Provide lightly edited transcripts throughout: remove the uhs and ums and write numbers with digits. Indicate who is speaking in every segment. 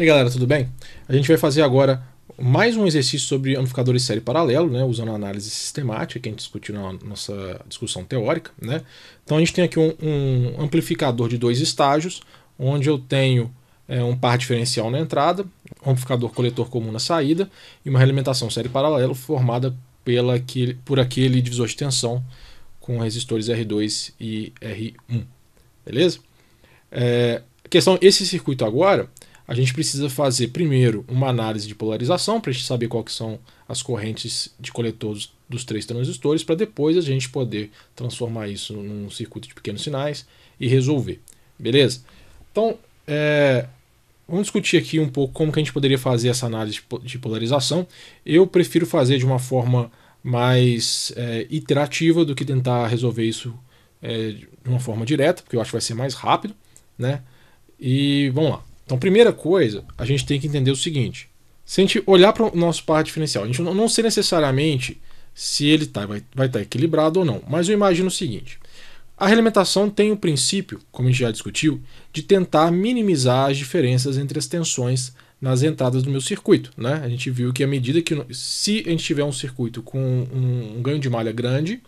Speaker 1: E aí galera, tudo bem? A gente vai fazer agora mais um exercício sobre amplificadores de série paralelo, né, usando a análise sistemática que a gente discutiu na nossa discussão teórica. Né? Então a gente tem aqui um amplificador de dois estágios, onde eu tenho um par diferencial na entrada, um amplificador coletor comum na saída e uma realimentação série paralelo formada por aquele divisor de tensão com resistores R2 e R1. Beleza? Esse circuito agora, a gente precisa fazer primeiro uma análise de polarização para a gente saber quais são as correntes de coletor dos três transistores, para depois a gente poder transformar isso num circuito de pequenos sinais e resolver. Beleza? Então, vamos discutir aqui um pouco como que a gente poderia fazer essa análise de polarização. Eu prefiro fazer de uma forma mais iterativa do que tentar resolver isso de uma forma direta, porque eu acho que vai ser mais rápido. Né? E vamos lá. Então, primeira coisa, a gente tem que entender o seguinte: se a gente olhar para o nosso par diferencial, a gente não sei necessariamente se ele vai estar equilibrado ou não, mas eu imagino o seguinte: a realimentação tem o princípio, como a gente já discutiu, de tentar minimizar as diferenças entre as tensões nas entradas do meu circuito. Né? A gente viu que à medida que, se a gente tiver um circuito com um ganho de malha grande,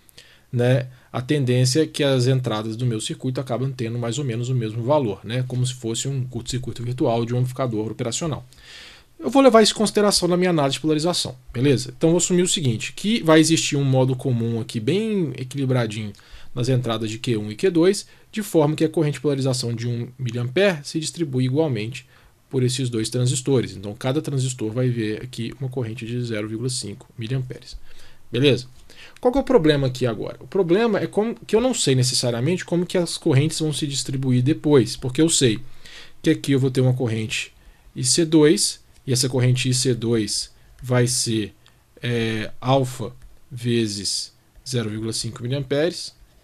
Speaker 1: né, a tendência é que as entradas do meu circuito acabam tendo mais ou menos o mesmo valor, né, como se fosse um curto-circuito virtual de um amplificador operacional. Eu vou levar isso em consideração na minha análise de polarização, beleza? Então vou assumir o seguinte, que vai existir um modo comum aqui bem equilibradinho nas entradas de Q1 e Q2, de forma que a corrente de polarização de 1 mA se distribui igualmente por esses dois transistores. Então cada transistor vai ver aqui uma corrente de 0,5 mA. Beleza? Qual que é o problema aqui agora? O problema é que eu não sei necessariamente como que as correntes vão se distribuir depois, porque eu sei que aqui eu vou ter uma corrente IC2, e essa corrente IC2 vai ser alfa vezes 0,5 mA.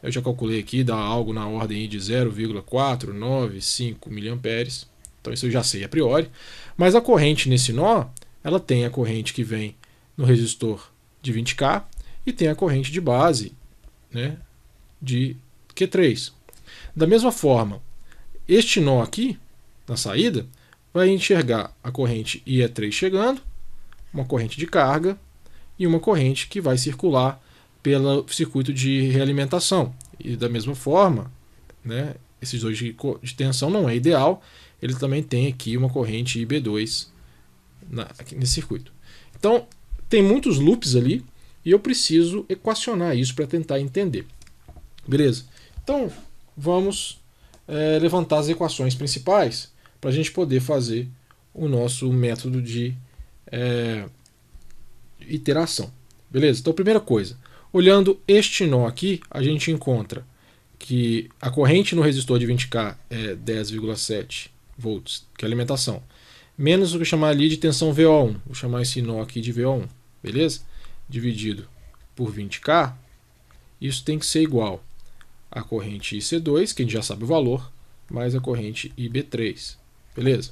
Speaker 1: Eu já calculei aqui, dá algo na ordem de 0,495 mA. Então isso eu já sei a priori. Mas a corrente nesse nó, ela tem a corrente que vem no resistor de 20K, e tem a corrente de base, né, de Q3. Da mesma forma, este nó aqui, na saída, vai enxergar a corrente IE3 chegando, uma corrente de carga e uma corrente que vai circular pelo circuito de realimentação. E da mesma forma, né, esses dois de tensão não é ideal, ele também tem aqui uma corrente IB2 nesse circuito. Então, tem muitos loops ali, e eu preciso equacionar isso para tentar entender. Beleza? Então, vamos levantar as equações principais para a gente poder fazer o nosso método de iteração. Beleza? Então, primeira coisa, olhando este nó aqui, a gente encontra que a corrente no resistor de 20K é 10,7 volts, que é a alimentação, menos o que eu chamar ali de tensão VO1. Vou chamar esse nó aqui de VO1. Beleza? Dividido por 20K, isso tem que ser igual à corrente IC2, que a gente já sabe o valor, mais a corrente IB3. Beleza?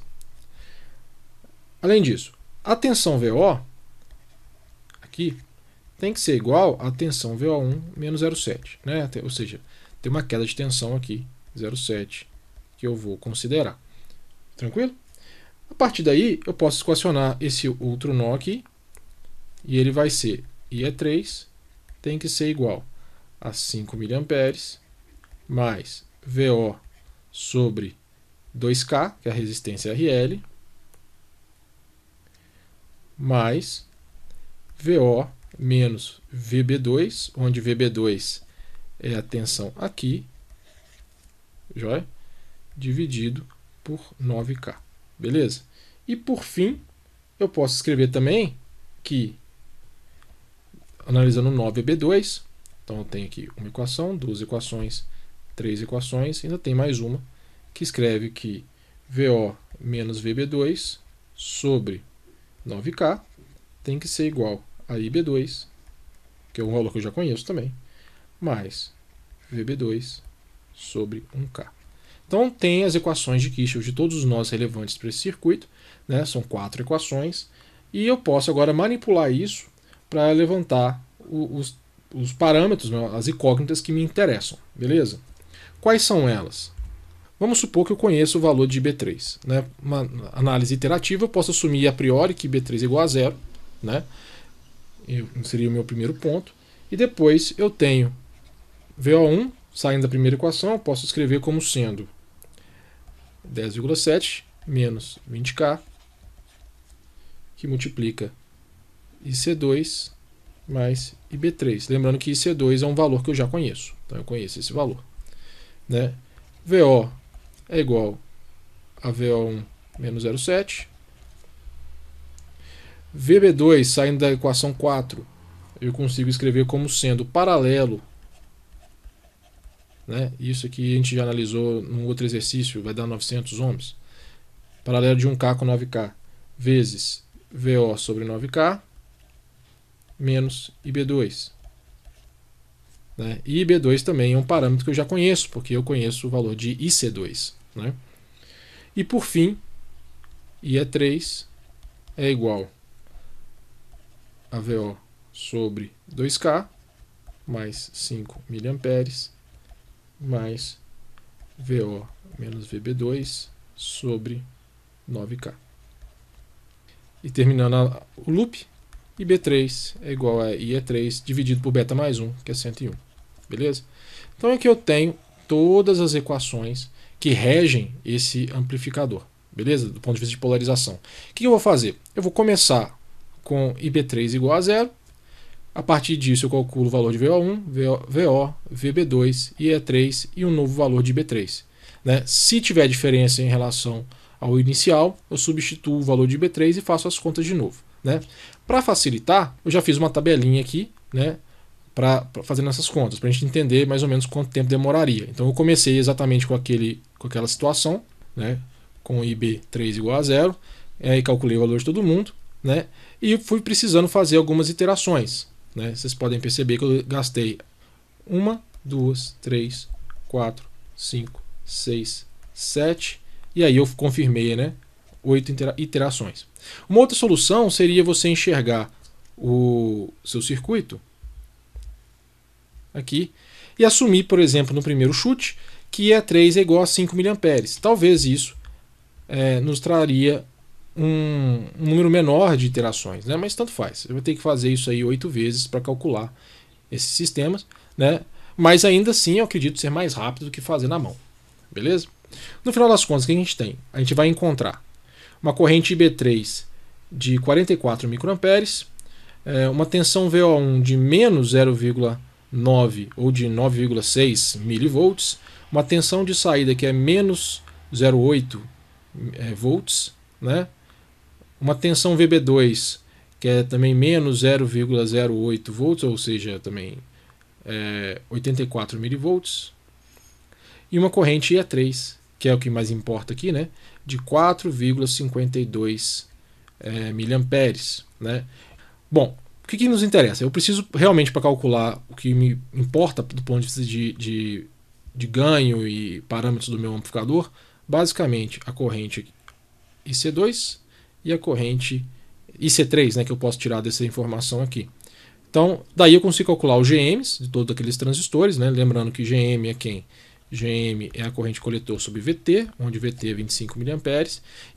Speaker 1: Além disso, a tensão VO aqui tem que ser igual à tensão VO1 menos 0,7. Né? Ou seja, tem uma queda de tensão aqui, 0,7, que eu vou considerar. Tranquilo? A partir daí, eu posso equacionar esse outro nó aqui, e ele vai ser IE3 tem que ser igual a 5 mA mais VO sobre 2K, que é a resistência RL, mais VO menos VB2, onde VB2 é a tensão aqui, joia? Dividido por 9K. Beleza? E por fim, eu posso escrever também que, analisando 9B2, então eu tenho aqui uma equação, duas equações, três equações, ainda tem mais uma, que escreve que VO menos VB2 sobre 9K tem que ser igual a IB2, que é um valor que eu já conheço também, mais VB2 sobre 1K. Então tem as equações de Kirchhoff de todos os nós relevantes para esse circuito, né? São 4 equações, e eu posso agora manipular isso para levantar os parâmetros, as incógnitas que me interessam, beleza? Quais são elas? Vamos supor que eu conheço o valor de IB3. Né? Uma análise iterativa, eu posso assumir a priori que IB3 é igual a zero. Né? Seria o meu primeiro ponto. E depois eu tenho VO1, saindo da primeira equação, eu posso escrever como sendo 10,7 menos 20K, que multiplica IC2 mais IB3. Lembrando que IC2 é um valor que eu já conheço. Então eu conheço esse valor. Né? VO é igual a VO1 menos 0,7. VB2, saindo da equação 4, eu consigo escrever como sendo paralelo. Né? Isso aqui a gente já analisou num outro exercício, vai dar 900 ohms. Paralelo de 1K com 9K vezes VO sobre 9K menos IB2. Né? E IB2 também é um parâmetro que eu já conheço, porque eu conheço o valor de IC2. Né? E por fim, IE3 é igual a VO sobre 2K mais 5 mA mais VO menos VB2 sobre 9K. E terminando o loop, IB3 é igual a IE3 dividido por beta mais 1, que é 101. Beleza? Então aqui eu tenho todas as equações que regem esse amplificador. Beleza? Do ponto de vista de polarização. O que eu vou fazer? Eu vou começar com IB3 igual a zero. A partir disso eu calculo o valor de VO1, VO, VB2, IE3 e um novo valor de IB3. Né? Se tiver diferença em relação ao inicial, eu substituo o valor de IB3 e faço as contas de novo. Né? Para facilitar, eu já fiz uma tabelinha aqui, né, para fazer essas contas, para a gente entender mais ou menos quanto tempo demoraria. Então eu comecei exatamente com aquela situação, né, com IB3 igual a zero, e calculei o valor de todo mundo, né, e fui precisando fazer algumas iterações. Né? Vocês podem perceber que eu gastei 1, 2, 3, 4, 5, 6, 7 e aí eu confirmei, né, 8 iterações. Uma outra solução seria você enxergar o seu circuito aqui e assumir, por exemplo, no primeiro chute que E3 é igual a 5 mA. Talvez isso nos traria um número menor de iterações, né? Mas tanto faz. Eu vou ter que fazer isso aí 8 vezes para calcular esses sistemas, né? Mas ainda assim eu acredito ser mais rápido do que fazer na mão. Beleza? No final das contas, o que a gente tem? A gente vai encontrar uma corrente IB3 de 44 microamperes, uma tensão VO1 de menos 0,9 ou de 9,6 milivolts, uma tensão de saída que é menos 0,8 volts, né? Uma tensão VB2 que é também menos 0,08 volts, ou seja, também 84 milivolts, e uma corrente IE3, que é o que mais importa aqui, né, de 4,52 miliamperes, né. Bom, o que nos interessa? Eu preciso realmente, para calcular o que me importa do ponto de vista de ganho e parâmetros do meu amplificador, basicamente a corrente IC2 e a corrente IC3, né, que eu posso tirar dessa informação aqui. Então, daí eu consigo calcular os GMs de todos aqueles transistores, né, lembrando que GM é quem? GM é a corrente coletor sobre VT, onde VT é 25 mA,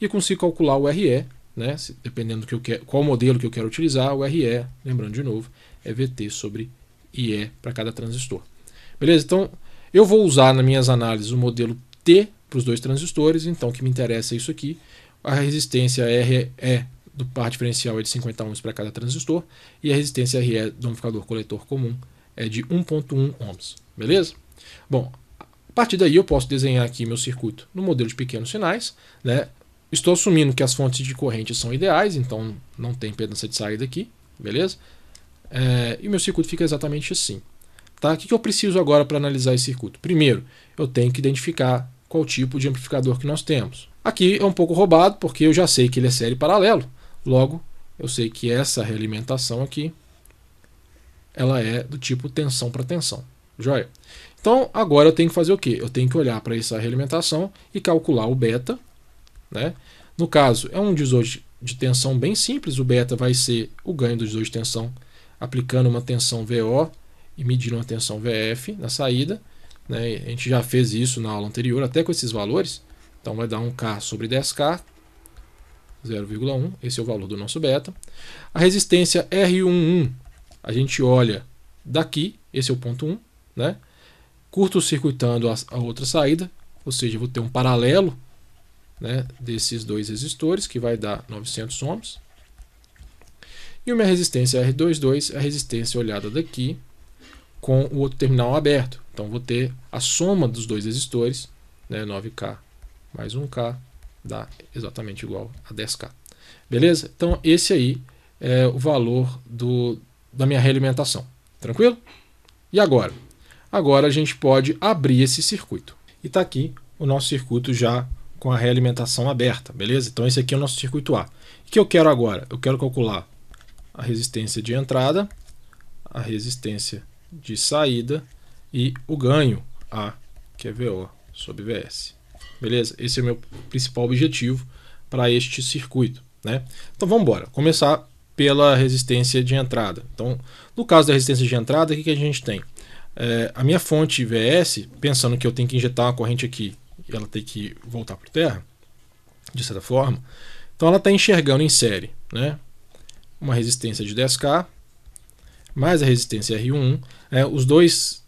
Speaker 1: e eu consigo calcular o RE, né, dependendo do que qual modelo que eu quero utilizar, o RE, lembrando de novo, é VT sobre IE para cada transistor. Beleza? Então, eu vou usar nas minhas análises o modelo T para os dois transistores, então o que me interessa é isso aqui. A resistência RE do par diferencial é de 50 ohms para cada transistor, e a resistência RE do amplificador coletor comum é de 1.1 ohms. Beleza? Bom, a partir daí eu posso desenhar aqui meu circuito no modelo de pequenos sinais, né? Estou assumindo que as fontes de corrente são ideais, então não tem impedância de saída aqui, beleza? E o meu circuito fica exatamente assim. Tá? O que eu preciso agora para analisar esse circuito? Primeiro, eu tenho que identificar qual tipo de amplificador que nós temos. Aqui é um pouco roubado, porque eu já sei que ele é série paralelo, logo eu sei que essa realimentação aqui ela é do tipo tensão para tensão. Joia? Então agora eu tenho que fazer o quê? Eu tenho que olhar para essa realimentação e calcular o beta. Né? No caso, é um divisor de tensão bem simples. O beta vai ser o ganho do divisor de tensão aplicando uma tensão VO e medindo uma tensão VF na saída, né? A gente já fez isso na aula anterior, até com esses valores. Então vai dar 1K sobre 10K, 0,1, esse é o valor do nosso beta. A resistência R11, a gente olha daqui, esse é o ponto 1, né? Curto-circuitando a outra saída, ou seja, eu vou ter um paralelo, né, desses dois resistores, que vai dar 900 ohms. E a minha resistência R22 é a resistência olhada daqui com o outro terminal aberto. Então vou ter a soma dos dois resistores, né, 9K mais 1K, dá exatamente igual a 10K. Beleza? Então esse aí é o valor da minha realimentação. Tranquilo? E agora? Agora a gente pode abrir esse circuito. E está aqui o nosso circuito já com a realimentação aberta, beleza? Então esse aqui é o nosso circuito A. O que eu quero agora? Eu quero calcular a resistência de entrada, a resistência de saída e o ganho A, que é VO sobre VS. Beleza? Esse é o meu principal objetivo para este circuito, né? Então vamos embora. Começar pela resistência de entrada. Então, no caso da resistência de entrada, o que a gente tem? A minha fonte VS, pensando que eu tenho que injetar uma corrente aqui e ela tem que voltar para a terra, de certa forma, então ela está enxergando em série, né, uma resistência de 10K mais a resistência R11.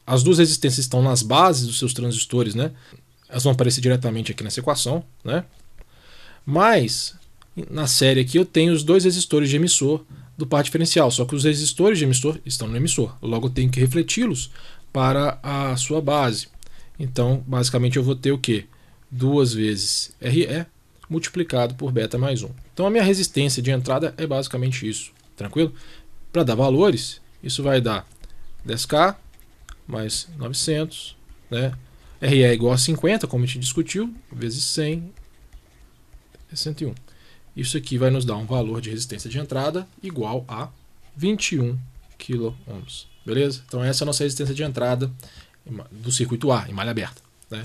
Speaker 1: As duas resistências estão nas bases dos seus transistores, né? Elas vão aparecer diretamente aqui nessa equação, né? Mas na série aqui eu tenho os dois resistores de emissor do par diferencial, só que os resistores de emissor estão no emissor, logo eu tenho que refleti-los para a sua base. Então basicamente eu vou ter o que? 2 vezes RE multiplicado por beta mais 1. Então a minha resistência de entrada é basicamente isso, tranquilo? Para dar valores, isso vai dar 10K mais 900, né? RE é igual a 50, como a gente discutiu, vezes 100 é 101. Isso aqui vai nos dar um valor de resistência de entrada igual a 21 kΩ. Beleza? Então essa é a nossa resistência de entrada do circuito A, em malha aberta, né?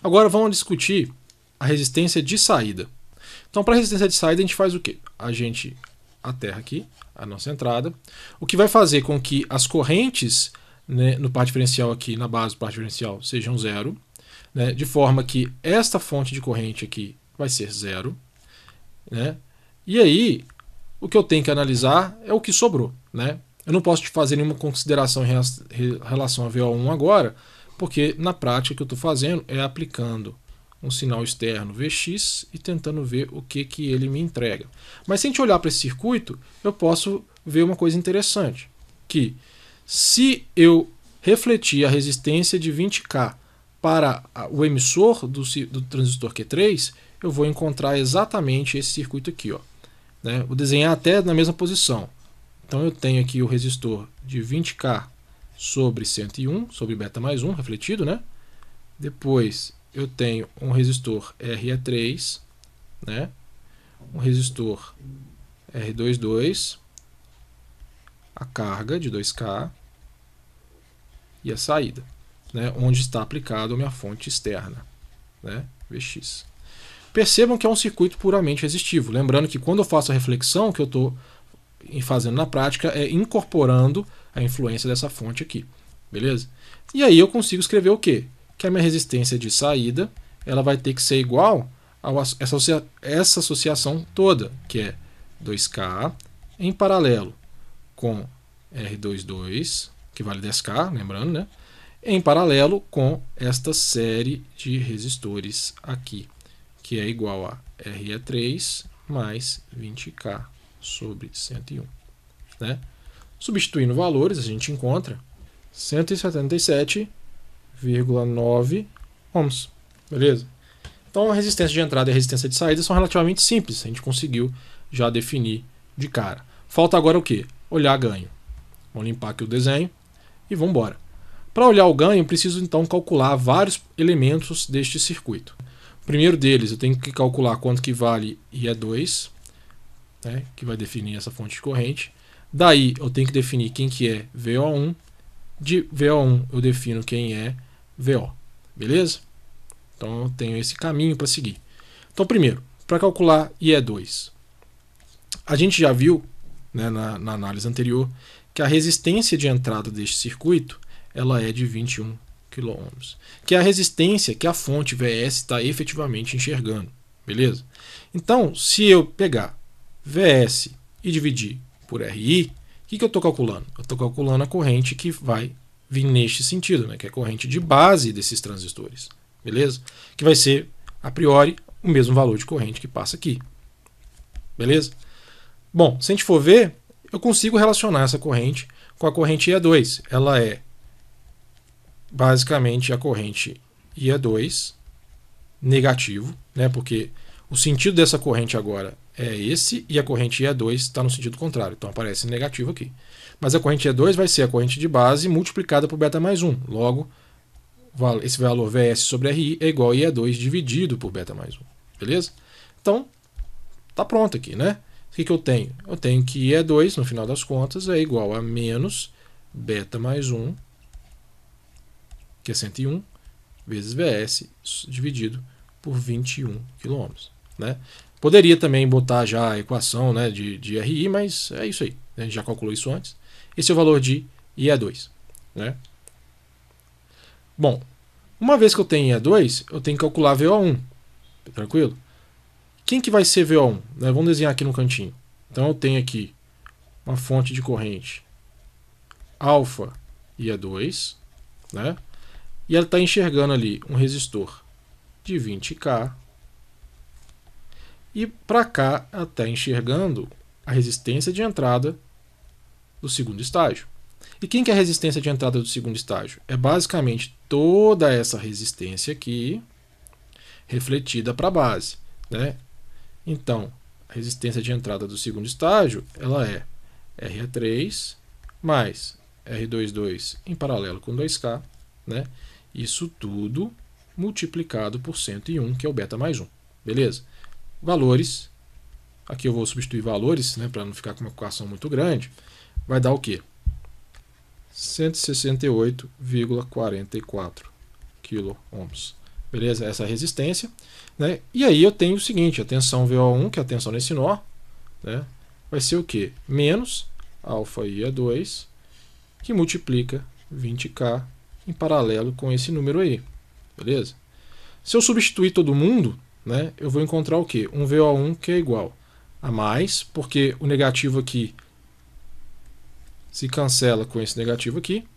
Speaker 1: Agora vamos discutir a resistência de saída. Então para a resistência de saída a gente faz o quê? A gente aterra aqui a nossa entrada, o que vai fazer com que as correntes, né, no par diferencial aqui, na base do par diferencial, sejam zero, né, de forma que esta fonte de corrente aqui vai ser zero, né? E aí, o que eu tenho que analisar é o que sobrou, né? Eu não posso te fazer nenhuma consideração em relação a VO1 agora, porque na prática o que eu estou fazendo é aplicando um sinal externo Vx e tentando ver o que ele me entrega. Mas se a gente olhar para esse circuito, eu posso ver uma coisa interessante, que se eu refletir a resistência de 20K para o emissor do transistor Q3, eu vou encontrar exatamente esse circuito aqui, ó, né? Vou desenhar até na mesma posição. Então eu tenho aqui o resistor de 20K sobre 101, sobre beta mais 1, refletido, né? Depois eu tenho um resistor RE3, né? Um resistor R22, a carga de 2K e a saída, né? Onde está aplicado a minha fonte externa, né? Vx. Percebam que é um circuito puramente resistivo. Lembrando que quando eu faço a reflexão, o que eu estou fazendo na prática é incorporando a influência dessa fonte aqui. Beleza? E aí eu consigo escrever o quê? Que a minha resistência de saída ela vai ter que ser igual a essa associação toda, que é 2K em paralelo com R22, que vale 10K, lembrando, né? Em paralelo com esta série de resistores aqui, que é igual a RE3 mais 20K sobre 101. Né? Substituindo valores, a gente encontra 177,9 ohms. Beleza? Então a resistência de entrada e a resistência de saída são relativamente simples. A gente conseguiu já definir de cara. Falta agora o quê? Olhar ganho. Vamos limpar aqui o desenho e vamos embora. Para olhar o ganho, eu preciso então calcular vários elementos deste circuito. O primeiro deles, eu tenho que calcular quanto que vale IE2, né, que vai definir essa fonte de corrente. Daí eu tenho que definir quem que é VO1. De VO1 eu defino quem é VO. Beleza? Então eu tenho esse caminho para seguir. Então primeiro, para calcular IE2, a gente já viu, né, na análise anterior que a resistência de entrada deste circuito ela é de 21 kΩ, que é a resistência que a fonte VS está efetivamente enxergando, beleza? Então, se eu pegar VS e dividir por RI, o que eu estou calculando? Eu estou calculando a corrente que vai vir neste sentido, né? Que é a corrente de base desses transistores, beleza? Que vai ser, a priori, o mesmo valor de corrente que passa aqui, beleza? Bom, se a gente for ver, eu consigo relacionar essa corrente com a corrente IA2. Ela é basicamente a corrente IA2 negativo, né? Porque o sentido dessa corrente agora é esse e a corrente IA2 está no sentido contrário, então aparece negativo aqui. Mas a corrente IA2 vai ser a corrente de base multiplicada por beta mais 1. Logo, esse valor VS sobre RI é igual a IA2 dividido por beta mais 1. Beleza? Então, tá pronto aqui, né? O que eu tenho? Eu tenho que IA2, no final das contas, é igual a menos beta mais 1, que é 101, vezes VS dividido por 21 kΩ. Né? Poderia também botar já a equação, né, de RI, mas é isso aí. A gente já calculou isso antes. Esse é o valor de IA2. Né? Bom, uma vez que eu tenho IA2, eu tenho que calcular VO1. Tranquilo? Quem que vai ser VO1? Né? Vamos desenhar aqui no cantinho. Então eu tenho aqui uma fonte de corrente alfa IA2, né? E ela está enxergando ali um resistor de 20K. E para cá ela está enxergando a resistência de entrada do segundo estágio. E quem que é a resistência de entrada do segundo estágio? É basicamente toda essa resistência aqui refletida para a base, né? Então, a resistência de entrada do segundo estágio ela é RA3 mais R22 em paralelo com 2K, né? Isso tudo multiplicado por 101, que é o beta mais 1. Beleza? Valores, aqui eu vou substituir valores, né, para não ficar com uma equação muito grande, vai dar o quê? 168,44 kΩ. Beleza? Essa é a resistência. Né? E aí eu tenho o seguinte, a tensão VO1, que é a tensão nesse nó, né, vai ser o quê? Menos alfa IA2, que multiplica 20K em paralelo com esse número aí. Beleza? Se eu substituir todo mundo, né, eu vou encontrar o quê? Um VO1 que é igual a mais, porque o negativo aqui se cancela com esse negativo aqui.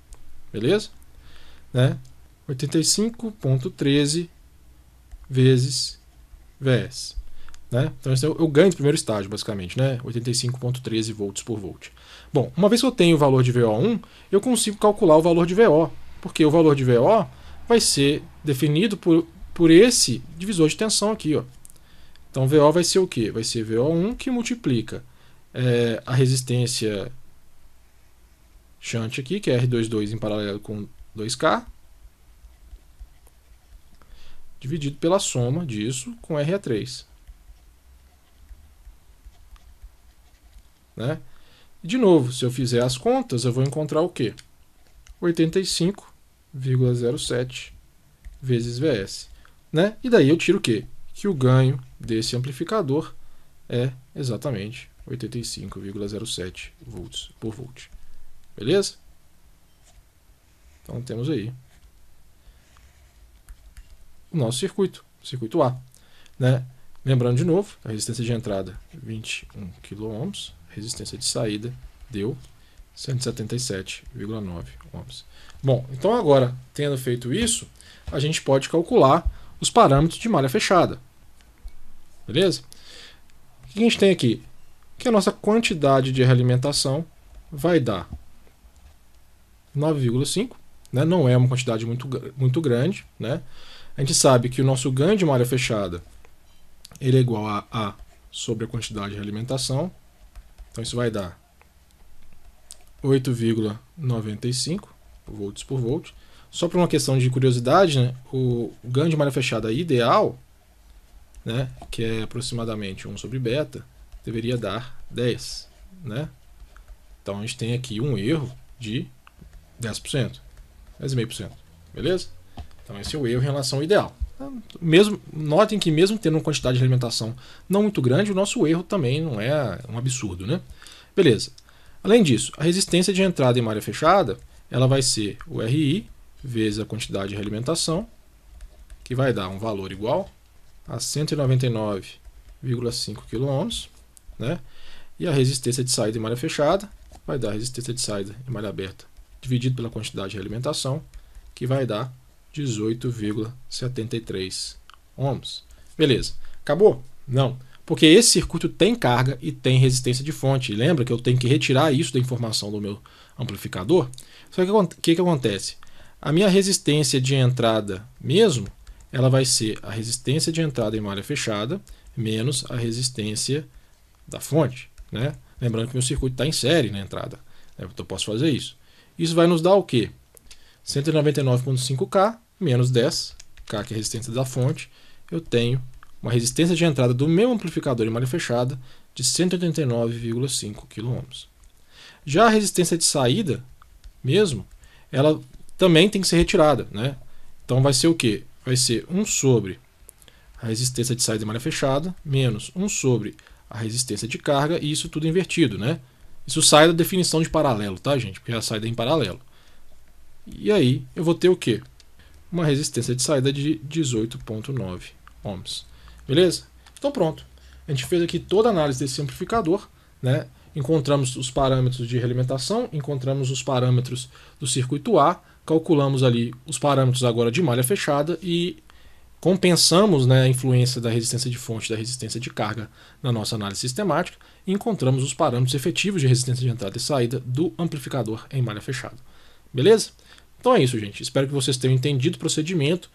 Speaker 1: Beleza? Né? 85,13 vezes VS. Né? Então eu ganho no primeiro estágio, basicamente, né? 85,13 volts por volt. Bom, uma vez que eu tenho o valor de VO1, eu consigo calcular o valor de VO, porque o valor de VO vai ser definido por esse divisor de tensão aqui. Ó. Então VO vai ser o quê? Vai ser VO1 que multiplica a resistência shunt aqui, que é R22 em paralelo com 2K, dividido pela soma disso com RA3. Né? E de novo, se eu fizer as contas, eu vou encontrar o quê? 85,07 vezes VS. Né? E daí eu tiro o quê? Que o ganho desse amplificador é exatamente 85,07 volts por volt. Beleza? Então temos aí o nosso circuito A. Né? Lembrando de novo, a resistência de entrada 21 kΩ, resistência de saída deu 177,9 ohms. Bom, então agora, tendo feito isso, a gente pode calcular os parâmetros de malha fechada. Beleza? O que a gente tem aqui? Que a nossa quantidade de realimentação vai dar 9,5, né? Não é uma quantidade muito grande, né? A gente sabe que o nosso ganho de malha fechada ele é igual a A sobre a quantidade de realimentação. Então isso vai dar 8,95 volts por volt. Só para uma questão de curiosidade, né, o ganho de malha fechada ideal, né, que é aproximadamente 1 sobre beta, deveria dar 10. Né? Então a gente tem aqui um erro de 10%, 10,5%. Beleza? Então esse é o erro em relação ao ideal. Notem que mesmo tendo uma quantidade de alimentação não muito grande, o nosso erro também não é um absurdo, né? Beleza. Além disso, a resistência de entrada em malha fechada, ela vai ser o RI vezes a quantidade de realimentação, que vai dar um valor igual a 199,5 kΩ, né? E a resistência de saída em malha fechada vai dar a resistência de saída em malha aberta dividido pela quantidade de realimentação, que vai dar 18,73 ohms. Beleza. Acabou? Não. Porque esse circuito tem carga e tem resistência de fonte. E lembra que eu tenho que retirar isso da informação do meu amplificador? Só que o que acontece? A minha resistência de entrada mesmo, ela vai ser a resistência de entrada em malha fechada menos a resistência da fonte, né? Lembrando que meu circuito está em série na entrada, né? Então eu posso fazer isso. Isso vai nos dar o quê? 199,5K menos 10K, que é a resistência da fonte. Eu tenho uma resistência de entrada do meu amplificador em malha fechada de 189,5 kΩ. Já a resistência de saída mesmo, ela também tem que ser retirada, né? Então vai ser o quê? Vai ser 1 sobre a resistência de saída em malha fechada menos 1 sobre a resistência de carga, e isso tudo invertido, né? Isso sai da definição de paralelo, tá, gente? Porque a saída é em paralelo. E aí eu vou ter o quê? Uma resistência de saída de 18,9 ohms. Beleza? Então pronto. A gente fez aqui toda a análise desse amplificador, né? Encontramos os parâmetros de realimentação, encontramos os parâmetros do circuito A, calculamos ali os parâmetros agora de malha fechada e compensamos, né, a influência da resistência de fonte e da resistência de carga na nossa análise sistemática e encontramos os parâmetros efetivos de resistência de entrada e saída do amplificador em malha fechada. Beleza? Então é isso, gente. Espero que vocês tenham entendido o procedimento,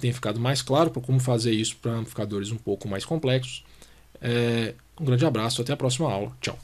Speaker 1: tenha ficado mais claro para como fazer isso para amplificadores um pouco mais complexos. Um grande abraço, até a próxima aula. Tchau.